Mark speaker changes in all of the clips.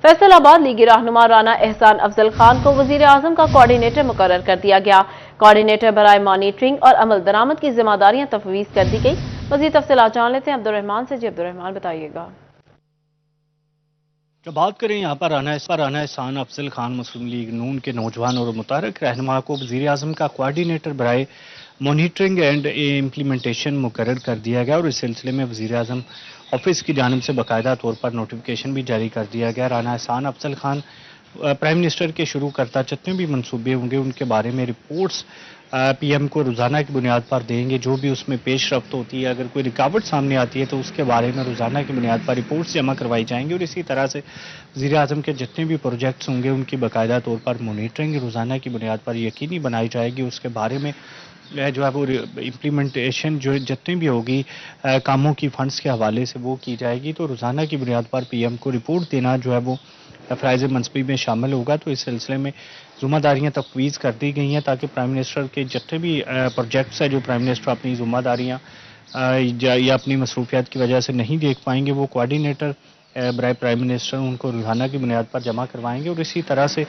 Speaker 1: फैसलाबाद लीगी रहनुमा राना एहसान अफजल खान को वजीर आजम का कोऑर्डिनेटर मुकर्रर कर दिया गया। कोऑर्डिनेटर बराए मॉनिटरिंग और अमल दरामद की जिम्मेदारियां तफवीज कर दी गई। मजीद तफसीलात जान लेते हैं अब्दुर्रहमान से। जी अब्दुर्रहमान, बताइएगा।
Speaker 2: तो बात करें यहाँ पर राना एहसान अफजल खान मुस्लिम लीग नून के नौजवान और मुतारक रहनुमा को वजीर आजम का कोऑर्डिनेटर बराए मॉनिटरिंग एंड इम्प्लीमेंटेशन मुकर्रर कर दिया गया और इस सिलसिले में वजीर आजम ऑफिस की जानिब से बाकायदा तौर पर नोटिफिकेशन भी जारी कर दिया गया। राना एहसान अफजल खान प्राइम मिनिस्टर के शुरू करता जितने भी मंसूबे होंगे उनके बारे में रिपोर्ट्स पीएम को रोज़ाना की बुनियाद पर देंगे। जो भी उसमें पेश रफ्त होती है, अगर कोई रुकावट सामने आती है तो उसके बारे में रोज़ाना की बुनियाद पर रिपोर्ट्स जमा करवाई जाएंगी और इसी तरह से वज़ीर आज़म के जितने भी प्रोजेक्ट्स होंगे उनकी बाकायदा तौर पर मॉनिटरिंग रोज़ाना की बुनियाद पर यकीनी बनाई जाएगी। उसके बारे में जो है वो इम्प्लीमेंटेशन जो जितनी भी होगी कामों की फंड्स के हवाले से वो की जाएगी। तो रोज़ाना की बुनियाद पर पीएम को रिपोर्ट देना जो है वो फ़राइज़ मनसबी में शामिल होगा। तो इस सिलसिले में ज़िम्मेदारियाँ तफवीज़ कर दी गई हैं ताकि प्राइम मिनिस्टर के जितने भी प्रोजेक्ट्स हैं जो प्राइम मिनिस्टर अपनी ज़िम्मेदारियाँ या अपनी मसरूफियात की वजह से नहीं देख पाएंगे, वो कोऑर्डिनेटर बराए प्राइम मिनिस्टर उनको रोज़ाना की बुनियाद पर जमा करवाएंगे। और इसी तरह से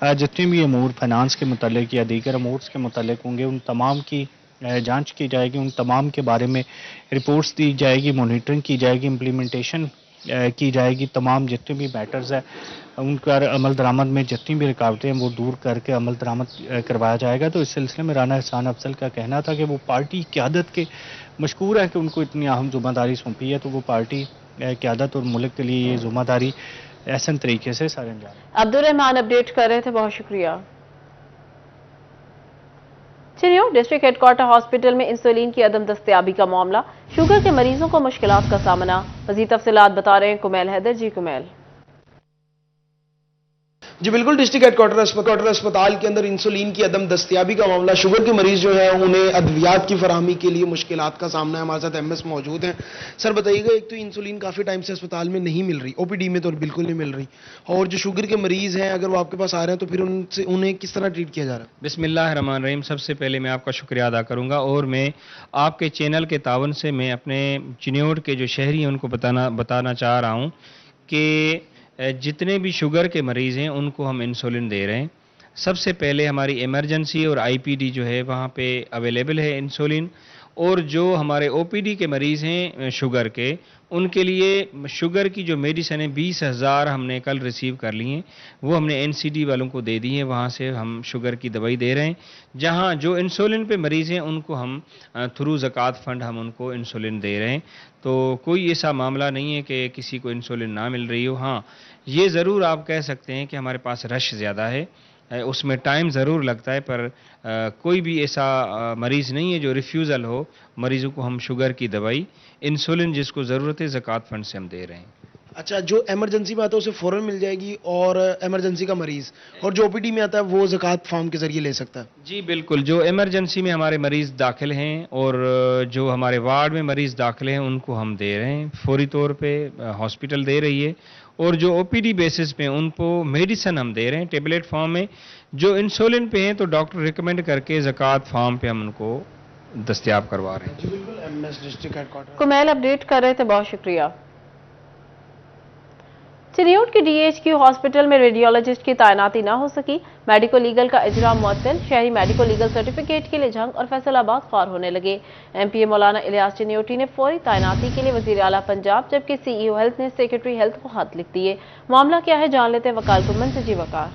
Speaker 2: जितने भी अमूर फाइनेंस के मुतालिक या दीगर अमूर्स के मुतालिक होंगे उन तमाम की जांच की जाएगी, उन तमाम के बारे में रिपोर्ट्स दी जाएगी, मॉनिटरिंग की जाएगी, इम्प्लीमेंटेशन की जाएगी। तमाम जितने भी मैटर्स हैं उनका अमल दरामद में जितनी भी रुकावटें हैं वो दूर करके अमल दरामद करवाया जाएगा। तो इस सिलसिले में राना एहसान अफजल का कहना था कि वो पार्टी क़यादत के मशकूर है कि उनको इतनी अहम ज़िम्मेदारी सौंपी है, तो वो पार्टी क़यादत और मुल्क के लिए ये ज़िम्मेदारी ऐसे तरीके से सर अंजाम।
Speaker 1: अब्दुर्रहमान अपडेट कर रहे थे, बहुत शुक्रिया। चिन्योट डिस्ट्रिक्ट हेडक्वार्टर हॉस्पिटल में इंसुलिन की अदम दस्तयाबी का मामला, शुगर के मरीजों को मुश्किलात का सामना। मजीद तफसीलात बता रहे हैं कुमैल हैदर। जी कुमैल।
Speaker 3: जी बिल्कुल, डिस्ट्रिक्ट हेडक्वार्टर अस्पताल के अंदर इंसुलिन की अदम दस्तयाबी का मामला। शुगर के मरीज जो है उन्हें अद्वियात की फराहमी के लिए मुश्किलात का सामना है। हमारे साथ एमएस मौजूद हैं। सर बताइएगा, एक तो इंसुलिन काफ़ी टाइम से अस्पताल में नहीं मिल रही, ओपीडी में तो बिल्कुल नहीं मिल रही, और जो शुगर के मरीज हैं अगर वो आपके पास आ रहे हैं तो फिर उन्हें किस तरह ट्रीट किया जा रहा है?
Speaker 4: बिस्मिल्लाहिर्रहमानिर्रहीम। सबसे पहले मैं आपका शुक्रिया अदा करूंगा और मैं आपके चैनल के तावन से मैं अपने चिन्योट के जो शहरी हैं उनको बताना चाह रहा हूं कि जितने भी शुगर के मरीज़ हैं उनको हम इंसुलिन दे रहे हैं। सबसे पहले हमारी इमरजेंसी और आईपीडी जो है वहाँ पे अवेलेबल है इंसुलिन, और जो हमारे ओपीडी के मरीज़ हैं शुगर के, उनके लिए शुगर की जो मेडिसिन है 20,000 हमने कल रिसीव कर ली हैं, वो हमने एनसीडी वालों को दे दी हैं। वहाँ से हम शुगर की दवाई दे रहे हैं। जहाँ जो इंसुलिन पे मरीज़ हैं उनको हम थ्रू ज़कात फ़ंड हम उनको इंसुलिन दे रहे हैं। तो कोई ऐसा मामला नहीं है कि किसी को इंसुलिन ना मिल रही हो। हाँ, ये ज़रूर आप कह सकते हैं कि हमारे पास रश ज़्यादा है, उसमें टाइम ज़रूर लगता है, पर कोई भी ऐसा मरीज़ नहीं है जो रिफ्यूज़ल हो। मरीज़ों को हम शुगर की दवाई, इंसुलिन जिसको ज़रूरत है ज़कात फ़ंड से हम दे रहे हैं।
Speaker 3: अच्छा, जो इमरजेंसी में आता है उसे फ़ौरन मिल जाएगी, और इमरजेंसी का मरीज़ और जो ओपीडी में आता है वो ज़कात फॉर्म के ज़रिए ले सकता है?
Speaker 4: जी बिल्कुल, जो इमरजेंसी में हमारे मरीज़ दाखिल हैं और जो हमारे वार्ड में मरीज़ दाखिल हैं उनको हम दे रहे हैं फौरी तौर पे, हॉस्पिटल दे रही है। और जो ओपीडी बेसिस पे उनको मेडिसिन हम दे रहे हैं टेबलेट फॉर्म में। जो इंसुलिन पे हैं तो डॉक्टर रिकमेंड करके ज़कात फॉर्म पे हम उनको दस्तयाब करवा रहे हैं।
Speaker 3: जी बिल्कुल, MS district headquarter
Speaker 1: Kumail update कर रहे थे, बहुत शुक्रिया। चिन्योट के डीएचक्यू हॉस्पिटल में रेडियोलॉजिस्ट की तैनाती न हो सकी, मेडिको लीगल का इजराम मुअत्तल। शहरी मेडिको लीगल सर्टिफिकेट के लिए जंग और फैसलाबाद ख्वार होने लगे। एमपीए मौलाना इलियास चिन्योटी ने फौरी तैनाती के लिए वजीर आला पंजाब, जबकि सीईओ हेल्थ ने सेक्रेटरी हेल्थ को खत लिख दिए। मामला क्या है जान लेते हैं वकार गुमन से। जी वकार।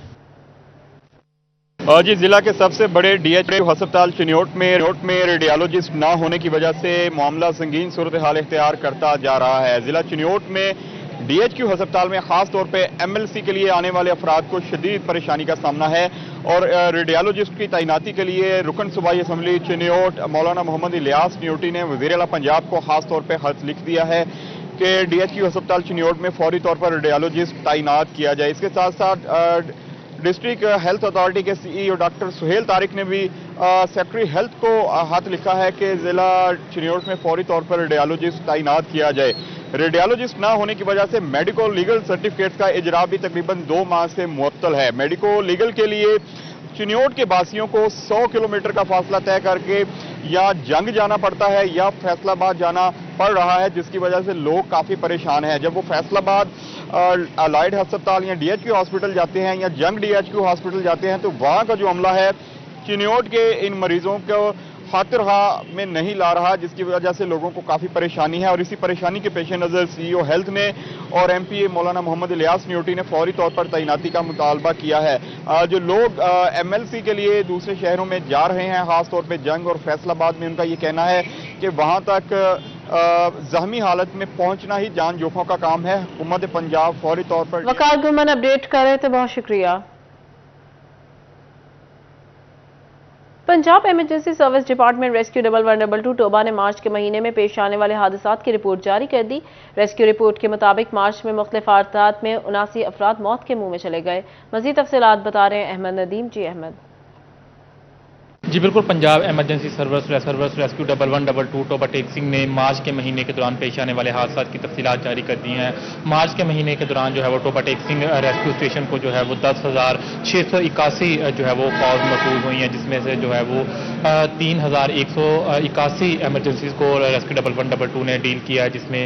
Speaker 5: जी, जिला के सबसे बड़े डीएचक्यू अस्पताल चिन्योट में रेडियोलॉजिस्ट ना होने की वजह से मामला संगीन सूरत हाल इख्तियार करता जा रहा है। जिला चिन्योट में डीएचक्यू अस्पताल में खास तौर पे एमएलसी के लिए आने वाले अफराद को शदीद परेशानी का सामना है, और रेडियोलॉजिस्ट की तैनाती के लिए रुकन सूबाई असम्बली चिन्योट मौलाना मोहम्मद इलियास चिन्योटी ने वज़ीर आला पंजाब को खास तौर पे खत लिख दिया है कि डीएचक्यू अस्पताल चिन्योट में फौरी तौर पर रेडियोलॉजिस्ट तैनात किया जाए। इसके साथ साथ डिस्ट्रिक्ट हेल्थ अथॉरिटी के सीईओ डॉक्टर सुहेल तारिक ने भी सेक्रेटरी हेल्थ को हाथ लिखा है कि जिला चिन्योट में फौरी तौर पर रेडियोलॉजिस्ट तैनात किया जाए। रेडियोलॉजिस्ट ना होने की वजह से मेडिको लीगल सर्टिफिकेट्स का इजरा भी तकरीबन 2 माह से मुअत्तल है। मेडिको लीगल के लिए चिन्योट के वासियों को 100 किलोमीटर का फासला तय करके या जंग जाना पड़ता है या फैसलाबाद जाना पड़ रहा है, जिसकी वजह से लोग काफ़ी परेशान हैं। जब वो फैसलाबाद अलाइड अस्पताल या डीएचक्यू हॉस्पिटल जाते हैं या जंग डीएचक्यू हॉस्पिटल जाते हैं तो वहां का जो अमला है चिन्योट के इन मरीजों को खातिरहा में नहीं ला रहा, जिसकी वजह से लोगों को काफी परेशानी है। और इसी परेशानी के पेश नजर सीईओ हेल्थ ने और एमपीए मौलाना मोहम्मद इलियास नियोटी ने फौरी तौर पर तैनाती का मुतालबा किया है। जो लोग एमएलसी के लिए दूसरे शहरों में जा रहे हैं, खासतौर पर जंग और फैसलाबाद में, उनका ये कहना है कि वहां तक जख्मी हालत में पहुंचना ही जान जोखों का काम है। हुकूमत पंजाब फौरी तौर पर
Speaker 1: वकार गुमन अपडेट कर रहे थे, बहुत शुक्रिया। Punjab emergency service department rescue 1112 Toba ने मार्च के महीने में पेश आने वाले हादसात की रिपोर्ट जारी कर दी। रेस्क्यू रिपोर्ट के मुताबिक मार्च में मुख्तलिफ हादसात में 79 अफराद मौत के मुंह में चले गए। मजीद तफसीलात बता रहे हैं अहमद नदीम। जी अहमद।
Speaker 6: जी बिल्कुल, Punjab emergency service rescue 1112 Toba Tek Singh ने मार्च के महीने के दौरान पेश आने वाले हादसा की तफसीलात जारी कर दी हैं। मार्च के महीने के दौरान जो है वो टोबा टेक सिंह रेस्क्यू स्टेशन को जो है वो 10,681 जो है वो कॉल्स मसूल हुई हैं, जिसमें से जो है वो 3,181 एमरजेंसीज को रेस्क्यू 1112 ने डील किया है, जिसमें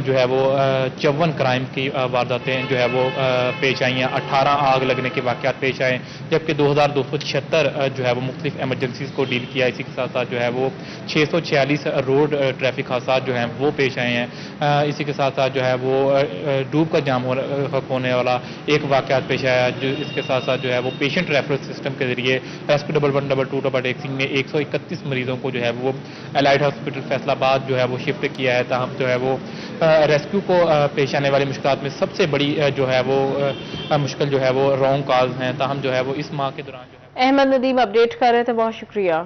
Speaker 6: जो है वो 54 क्राइम की वारदातें जो है वो पेश आई हैं, 18 आग लगने के वाक़यात पेश आए, जबकि 2,276 जो है वो मुख्तलिफ एमरजेंसीज को डील किया। इसी के साथ साथ जो है वो 646 रोड ट्रैफिक हादसा जो हैं वो पेश आए हैं। इसी के साथ साथ जो है वो डूब का जाम होने वाला एक वाक़यात पेश आया। जो इसके साथ साथ जो है वो पेशेंट रेफरल सिस्टम के जरिए रेस्क्यू 1112 टोबा टेक सिंह ने 131 मरीजों को जो है वो एलाइड हॉस्पिटल फैसलाबाद जो है वो शिफ्ट किया है। ताहम जो है वो रेस्क्यू को पेश आने वाली मुश्किलात में सबसे बड़ी जो है वो मुश्किल जो है वो रॉन्ग कॉल्स हैं। ताहम जो है वो इस माह के दौरान जो है
Speaker 1: अहमद नदीम अपडेट कर रहे थे, बहुत शुक्रिया।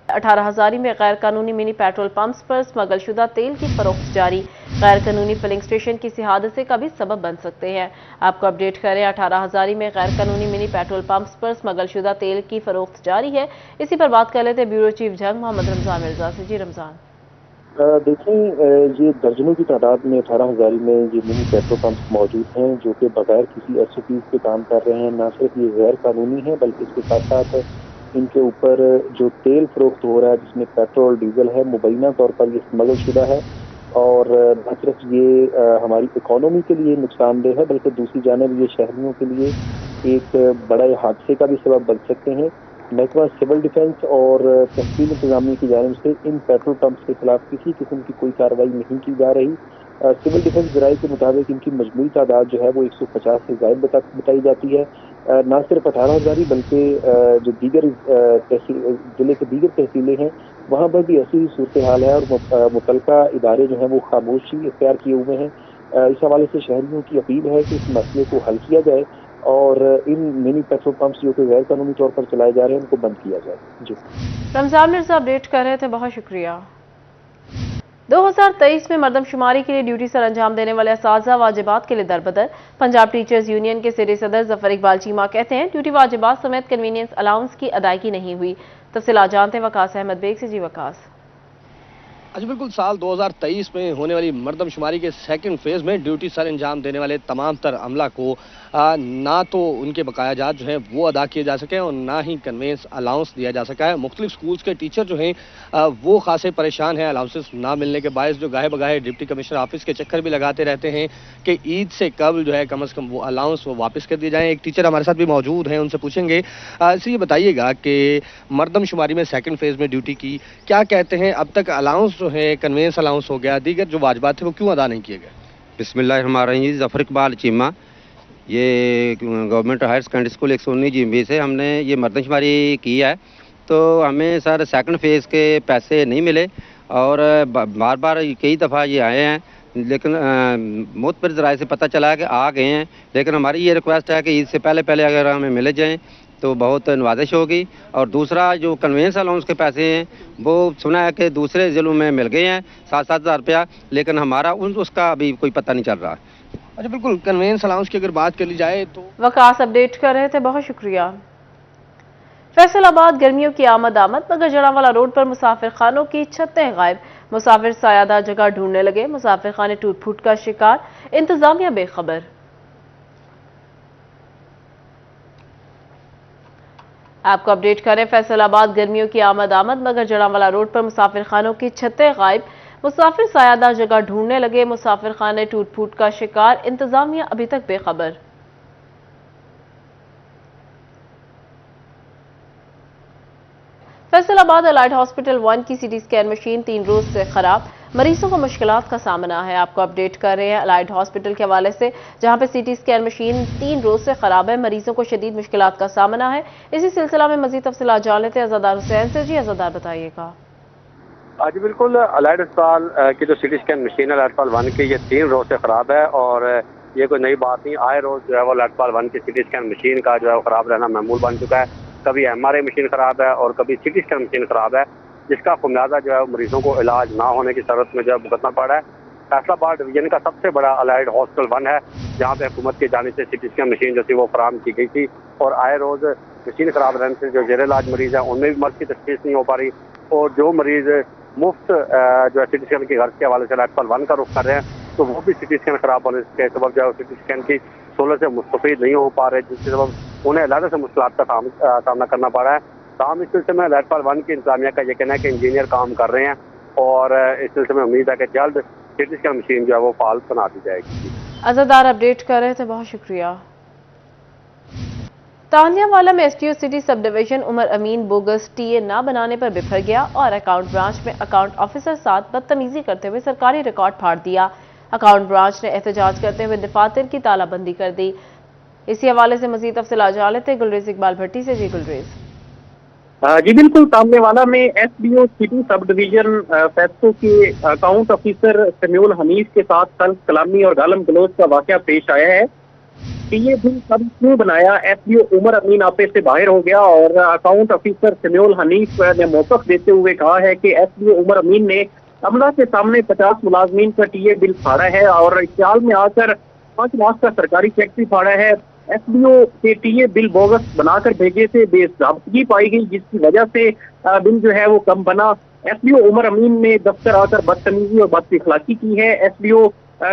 Speaker 1: 18,000 में गैर कानूनी मिनी पेट्रोल पंप्स पर स्मगलशुदा तेल की फरोख्त जारी। गैर कानूनी फिलिंग स्टेशन किसी हादसे का भी सबब बन सकते हैं। आपको अपडेट करें, 18,000 में गैर कानूनी मिनी पेट्रोल पंप्स पर स्मगलशुदा तेल की फरोख्त जारी है। इसी पर बात कर लेते हैं ब्यूरो चीफ जंग मोहम्मद रमजान मिर्जा से। जी रमजान।
Speaker 7: देखें, ये दर्जनों की तादाद में 18,000 में ये मिनी पेट्रोल पंप मौजूद हैं जो कि बगैर किसी SOPs पे काम कर रहे हैं। न सिर्फ ये गैर कानूनी है बल्कि इसके साथ साथ इनके ऊपर जो तेल फरोख्त हो रहा है जिसमें पेट्रोल डीजल है, मुबैना तौर पर ये स्मगल शुदा है। और न सिर्फ ये हमारी इकोनॉमी के लिए नुकसानदेह है बल्कि दूसरी जानब ये शहरियों के लिए एक बड़े हादसे का भी सबब बन सकते हैं। महकमा सिविल डिफेंस और तहसील इंतजामिया की जानिब से इन पेट्रोल पंप्स के खिलाफ किसी किस्म की कोई कार्रवाई नहीं की जा रही। सिविल डिफेंस जराये के मुताबिक इनकी मजमूई तादाद जो है वो 150 से ज़ायद बताई जाती है। न सिर्फ 18,000 बल्कि जो दीगर जिले के दीगर तहसीलें हैं वहाँ पर भी ऐसी सूरत हाल है और मुतलका इदारे जो हैं वो खामोशी इख्तियार किए हुए हैं। इस हवाले से शहरियों की अपील है कि इस मसले को हल किया जाए और इन मिनी पेट्रोल पंप्स जो कि गैर कानूनी तौर पर चलाए जा रहे हैं उनको बंद किया जाए। जी
Speaker 1: रमजान मिर्जा अपडेट कर रहे थे, बहुत शुक्रिया। 2023 में मरदमशुमारी के लिए ड्यूटी सर अंजाम देने वाले असातिज़ा वाजिबात के लिए दरबदर। पंजाब टीचर्स यूनियन के सिरे सदर जफर इकबाल चीमा कहते हैं ड्यूटी वाजिबात समेत कन्वीनियंस अलाउंस की अदायगी नहीं हुई। तफसीलात जानते हैं वकास अहमद बेग से। जी वकास।
Speaker 8: आज बिल्कुल साल 2023 में होने वाली मरदमशुमारी के सेकंड फेज में ड्यूटी सर अंजाम देने वाले तमाम तर अमला को ना तो उनके बकायाजात जो हैं वो अदा किए जा सके और ना ही कन्वेंस अलाउंस दिया जा सका है। मुख्तलिफ स्कूल्स के टीचर जो हैं वो खासे परेशान हैं अलाउंसेस ना मिलने के बायस, जो गाहे बगाहे डिप्टी कमिश्नर ऑफिस के चक्कर भी लगाते रहते हैं कि ईद से कब जो है कम अज़ कम वो अलाउंस वो वापस कर दिए जाएँ। एक टीचर हमारे साथ भी मौजूद हैं, उनसे पूछेंगे। इसलिए बताइएगा कि मरदमशुमारी में सेकंड फेज में ड्यूटी की क्या कहते हैं, अब तक अलाउंस जो है कन्वेंस अलाउंस हो गया, दीगर जो वाजिबात थे वो क्यों अदा नहीं किए गए?
Speaker 9: बिस्मिल्लाहिर्रहमानिर्रहीम। जफर इकबाल चीमा, ये government higher secondary school 119 GMB से हमने ये मरदमशुमारी की है। तो हमें सर सेकंड फेज़ के पैसे नहीं मिले और बार बार कई दफ़ा ये आए हैं, लेकिन मुतबर ज़राए से पता चला कि आ गए हैं। लेकिन हमारी ये रिक्वेस्ट है कि ईद से पहले पहले अगर हमें मिले जाएँ तो बहुत नवाजिश होगी। और दूसरा जो कन्वेंस अलाउंस के पैसे हैं वो सुना है कि दूसरे ज़िलों में मिल गए हैं 7-7 हज़ार रुपया, लेकिन हमारा उसका अभी कोई पता नहीं चल रहा।
Speaker 8: अच्छा, बिल्कुल कन्वेंस अलाउंस की अगर बात कर ली जाए तो
Speaker 1: वकास अपडेट कर रहे थे, बहुत शुक्रिया। फैसलाबाद गर्मियों की आमद मगर जड़ावाला रोड पर मुसाफिर खानों की छतें गायब। मुसाफिर सायादा जगह ढूंढने लगे, मुसाफिर खाने टूट फूट का शिकार, इंतजामिया बेखबर। आपको अपडेट करें, फैसलाबाद गर्मियों की आमद मगर जड़ावाला रोड पर मुसाफिर खानों की छतें गायब। मुसाफिर सायादार जगह ढूंढने लगे, मुसाफिर खाने टूट फूट का शिकार, इंतजामिया अभी तक बेखबर। फैसलाबाद अलाइड हॉस्पिटल 1 की सीटी स्कैन मशीन 3 रोज से खराब, मरीजों को मुश्किलात का सामना है। आपको अपडेट कर रहे हैं अलाइड हॉस्पिटल के हवाले से, जहां पे सीटी स्कैन मशीन 3 रोज से खराब है, मरीजों को शदीद मुश्किलात का सामना है। इसी सिलसिला में मजीद तफसीलात जान लेते हैं अज़ादार हुसैन से। जी अज़ादार, बताइएगा।
Speaker 10: जी बिल्कुल, अलाइड अस्पताल की जो सीटी स्कैन मशीन है अलाइड अस्पताल 1 की, ये 3 रोज से खराब है और ये कोई नई बात नहीं। आए रोज जो है वो अलाइड अस्पताल 1 की सीटी स्कैन मशीन का जो है वो खराब रहना मामूल बन चुका है। कभी MRI मशीन खराब है और कभी सीटी स्कैन मशीन खराब है, जिसका खुमियाजा जो है मरीजों को इलाज ना होने की शर्त में जो है भुगतना पड़ा है। फैसलाबाद डिवीजन का सबसे बड़ा अलाइड हॉस्पिटल 1 है, जहाँ पे हुकूमत की जानिब से सीटी स्कैन मशीन जो थी वो फराहम की गई थी और आए रोज मशीन खराब रहने से जो जेर इलाज मरीज है उनमें भी मर्ज की तशखीस नहीं हो पा रही और जो मरीज मुफ्त जो है सीटी स्कैन की गर्ज के हवाले से अलाइड अस्पताल 1 का रुख कर रहे हैं, तो वो भी सीटी स्कैन खराब होने के सबब जो है सीटी स्कैन की सहूलत से मुस्तफीद नहीं हो पा रहे, जिसके सबब उन्हें अलग से मुश्किलात का सामना करना पड़ रहा है। ताहम इस सिलसिले में अलाइड अस्पताल 1 की इंतजामिया का ये कहना है कि इंजीनियर काम कर रहे हैं और इस सिलसिले में उम्मीद है कि जल्द सीटी स्कैन मशीन जो है वो फाल बना दी जाएगी।
Speaker 1: अज़ादार अपडेट कर रहे थे, बहुत शुक्रिया। तानियावाला में STO city sub division Umar Amin bogus TA ना बनाने पर बिफर गया और अकाउंट ब्रांच में अकाउंट ऑफिसर साथ बदतमीजी करते हुए सरकारी रिकॉर्ड फाड़ दिया। अकाउंट ब्रांच ने एहतजाज करते हुए दफातर की तालाबंदी कर दी। इसी हवाले से मजीद तफसीलात जान लेते गुलरेज इकबाल भट्टी से। जी गुलरेज।
Speaker 11: जी बिल्कुल, तानियावाला में SDO सिटी सब डिवीजन फैसको के अकाउंट ऑफिसर शमीउल हनीफ के साथ कल कलामी और गालम गलोच का वाकया पेश आया है। ये बिल सब क्यों बनाया, SDO उमर अमीन आपे से बाहर हो गया और अकाउंट ऑफिसर शमीउल हनीफ ने मौक़िफ़ देते हुए कहा है कि SDO उमर अमीन ने अमला के सामने 50 मुलाजमीन का TA बिल फाड़ा है और इख्तियाल में आकर 5 लाख का सरकारी चेक भी फाड़ा है। SDO के TA बिल बोगस बनाकर भेजे से बेज़ाब्तगी पाई गई, जिसकी वजह से बिल जो है वो कम बना। SDO उमर अमीन ने दफ्तर आकर बदतमीजी और बदइखलाकी की है। SDO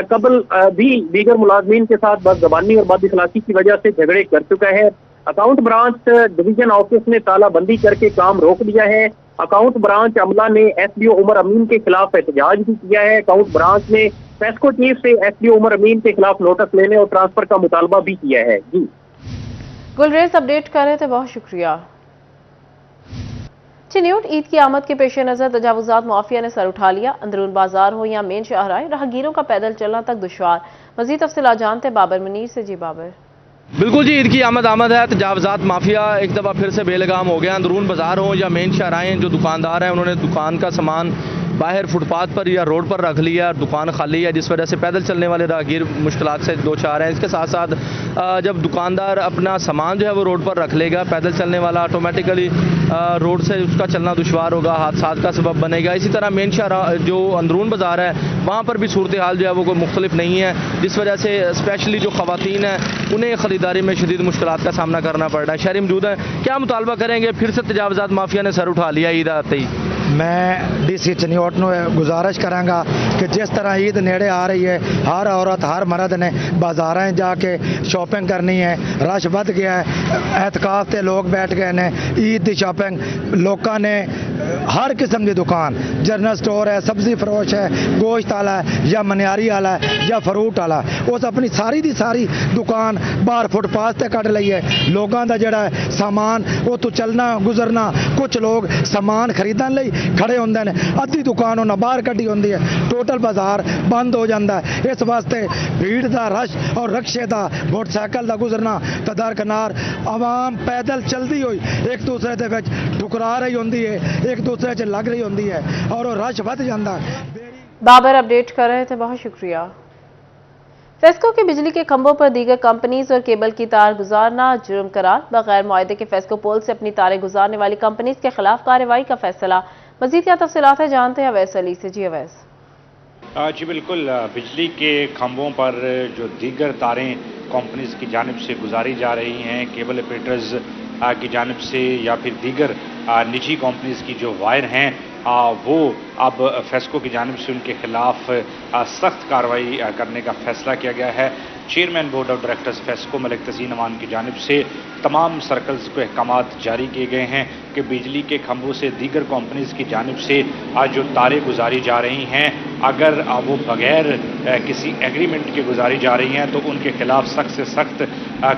Speaker 11: कबल भी दीगर मुलाजमीन के साथ बदज़बानी और बदइखलाकी की वजह से झगड़े कर चुका है। अकाउंट ब्रांच डिवीजन ऑफिस ने तालाबंदी करके काम रोक दिया है। अकाउंट ब्रांच अमला ने SDO उमर अमीन के खिलाफ एहतजाज भी किया है। अकाउंट ब्रांच ने फैसको चीफ से SDO उमर अमीन के खिलाफ नोटिस लेने और ट्रांसफर का मुतालबा भी किया है। जी
Speaker 1: गुलरेज अपडेट कर रहे थे, बहुत शुक्रिया। चिन्यूट ईद की आमद के पेश नजर तजावुजात माफिया ने सर उठा लिया। अंदरून बाजार हो या मेन शाहराह, राहगीरों का पैदल चलना तक दुश्वार। मजीद तफसीलात जानते बाबर मुनीर से। जी बाबर।
Speaker 8: बिल्कुल जी, ईद की आमद है। तजावजात माफिया एक दफ़ा फिर से बेलगाम हो गया। अंदरून बाजार हो या मेन शाहराएँ, जो दुकानदार हैं उन्होंने दुकान का सामान बाहर फुटपाथ पर या रोड पर रख लिया, दुकान खाली है, जिस वजह से पैदल चलने वाले राहगीर मुश्किलात से दो चार हैं। इसके साथ साथ जब दुकानदार अपना सामान जो है वो रोड पर रख लेगा, पैदल चलने वाला ऑटोमेटिकली रोड से उसका चलना दुश्वार होगा, हादसात का सबब बनेगा। इसी तरह मेन शाहराह जो अंदरून बाज़ार है वहाँ पर भी सूरत हाल जो है वो कोई मुख्तलिफ नहीं है, जिस वजह से स्पेशली जो ख़वातीन हैं उन्हें ख़रीदारी में शदीद मुश्किलात का सामना करना पड़ रहा है। शहरी मौजूद हैं, क्या मुतालबा करेंगे? फिर से तजावजात माफिया ने सर उठा लिया ईद आते ही।
Speaker 12: मैं DC चनियोट ਨੂੰ गुजारिश करांगा कि जिस तरह ईद नेड़े आ रही है, हर औरत हर मर्द ने बाजारां जाके शॉपिंग करनी है। रश बढ़ गया है, एहतिकाफ ते लोग बैठ गए ने। ईद की शॉपिंग लोगों ने हर किस्म की दुकान, जनरल स्टोर है, सब्जी फरोश है, गोश्त वाला है या मनियारी वाला है या फ्रूट वाला, उस अपनी सारी दी सारी दुकान बाहर फुटपाथ से कट ली है। लोगों का जोड़ा सामान वो तो चलना गुजरना, कुछ लोग सामान खरीदने लई खड़े होंगे ने, अद्धी दुकान उन्हें बाहर कटी होंगी है, टोटल बाजार बंद हो जाता है। इस वास्ते भीड़ का रश और रक्शे का मोटरसाइकिल का गुजरना तो दरकिनार आवाम पैदल चलती हुई एक दूसरे के ठुकरा रही होंगी है, एक दूसरे से लग रही होंगी है और वो रश बढ़ जाता है।
Speaker 1: बाबर अपडेट कर रहे थे, बहुत शुक्रिया। फेस्को के बिजली के खंभों पर दीगर कंपनीज और केबल की तार गुजारना जुर्म करार। बगैर मुआहदे के फेस्को पोल से अपनी तारें गुजारने वाली कंपनीज के खिलाफ कार्रवाई का फैसला। मजीद क्या तफसीलात है जानते हैं अवैस अली से। जी अवैस।
Speaker 13: जी बिल्कुल, बिजली के खंभों पर जो दीगर तारें कंपनीज की जानिब से गुजारी जा रही हैं, केबल ऑपरेटर्स की जानिब से या फिर दीगर निजी कंपनीज की जो वायर हैं, वो अब फेस्को की जानिब से उनके खिलाफ सख्त कार्रवाई करने का फैसला किया गया है। Chairman board of directors FESCO Malik Taseen Aman की जानिब से तमाम सर्कल्स को अहकामात जारी किए गए हैं कि बिजली के खंभों से दीगर कंपनीज की जानिब से आज जो तारें गुजारी जा रही हैं, अगर वो बगैर किसी एग्रीमेंट के गुजारी जा रही हैं तो उनके खिलाफ सख्त से सख्त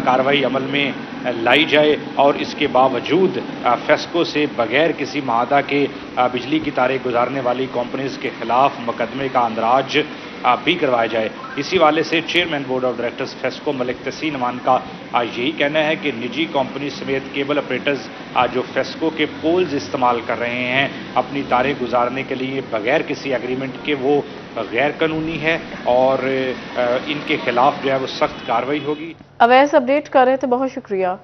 Speaker 13: कार्रवाई अमल में लाई जाए और इसके बावजूद फेस्को से बगैर किसी माहदा के बिजली की तारें गुजारने वाली कंपनीज के खिलाफ मुकदमे का अंदराज भी करवाया जाए। इसी वाले से chairman board of directors FESCO Malik Taseen Aman का यही कहना है कि निजी कंपनी समेत केबल ऑपरेटर्स जो फेस्को के पोल्स इस्तेमाल कर रहे हैं अपनी तारें गुजारने के लिए बगैर किसी एग्रीमेंट के, वो गैर कानूनी है और इनके खिलाफ जो है वो सख्त कार्रवाई होगी।
Speaker 1: अवैस अपडेट कर रहे थे, बहुत शुक्रिया।